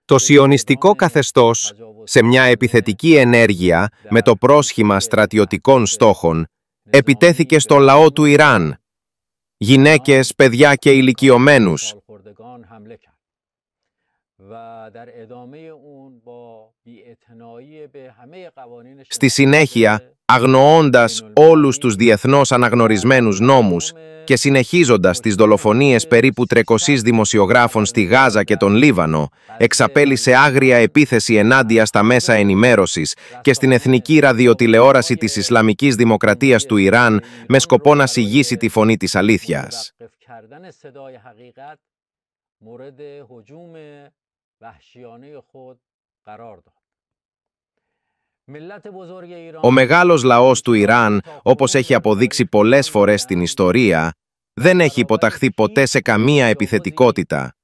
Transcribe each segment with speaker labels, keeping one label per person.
Speaker 1: Το σιωνιστικό καθεστώς, σε μια επιθετική ενέργεια με το πρόσχημα στρατιωτικών στόχων, επιτέθηκε στο λαό του Ιράν, γυναίκες, παιδιά και ηλικιωμένους. Στη συνέχεια, αγνοώντας όλους τους διεθνώς αναγνωρισμένους νόμους και συνεχίζοντας τις δολοφονίες περίπου 300 δημοσιογράφων στη Γάζα και τον Λίβανο, εξαπέλυσε άγρια επίθεση ενάντια στα μέσα ενημέρωσης και στην εθνική ραδιοτηλεόραση της Ισλαμικής Δημοκρατίας του Ιράν με σκοπό να σιγήσει τη φωνή της αλήθειας. Ο μεγάλος λαός του Ιράν, όπως έχει αποδείξει πολλές φορές στην ιστορία, δεν έχει υποταχθεί ποτέ σε καμία επιθετικότητα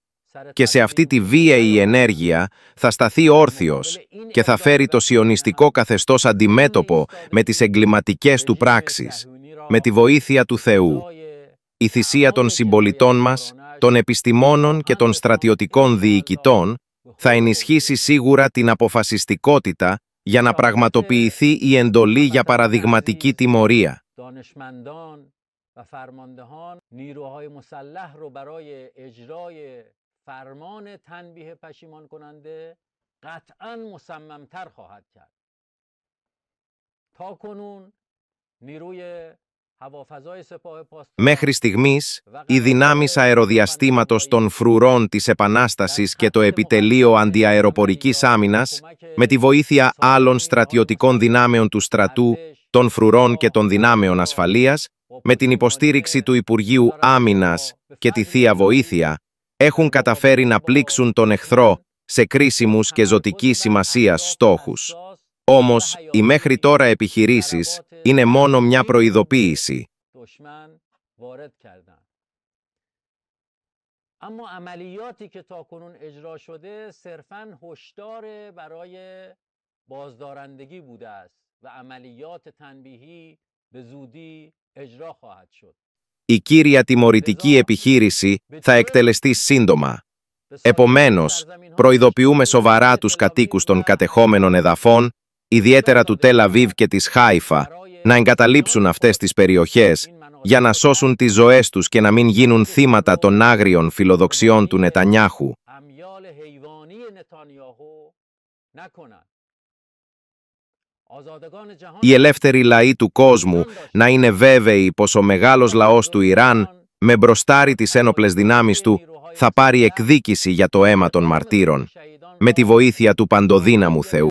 Speaker 1: και σε αυτή τη βίαιη ενέργεια θα σταθεί όρθιος και θα φέρει το σιωνιστικό καθεστώς αντιμέτωπο με τις εγκληματικές του πράξεις, με τη βοήθεια του Θεού. Η θυσία των συμπολιτών μας, των επιστημόνων και των στρατιωτικών διοικητών θα ενισχύσει σίγουρα την αποφασιστικότητα για να πραγματοποιηθεί η εντολή για παραδειγματική τιμωρία. Μέχρι στιγμής, οι δυνάμεις αεροδιαστήματος των φρουρών της Επανάστασης και το Επιτελείο Αντιαεροπορικής Άμυνας, με τη βοήθεια άλλων στρατιωτικών δυνάμεων του στρατού, των φρουρών και των δυνάμεων ασφαλείας, με την υποστήριξη του Υπουργείου Άμυνας και τη Θεία Βοήθεια, έχουν καταφέρει να πλήξουν τον εχθρό σε κρίσιμους και ζωτικής σημασίας στόχους. Όμως, οι μέχρι τώρα επιχειρήσεις είναι μόνο μια προειδοποίηση. Η κύρια τιμωρητική επιχείρηση θα εκτελεστεί σύντομα. Επομένως, προειδοποιούμε σοβαρά τους κατοίκους των κατεχόμενων εδαφών, ιδιαίτερα του Τελ Αβίβ και της Χάιφα, να εγκαταλείψουν αυτές τις περιοχές για να σώσουν τις ζωές τους και να μην γίνουν θύματα των άγριων φιλοδοξιών του Νετανιάχου. Οι ελεύθεροι λαοί του κόσμου να είναι βέβαιοι πως ο μεγάλος λαός του Ιράν, με μπροστάρι τις ένοπλες δυνάμεις του, θα πάρει εκδίκηση για το αίμα των μαρτύρων, με τη βοήθεια του παντοδύναμου Θεού.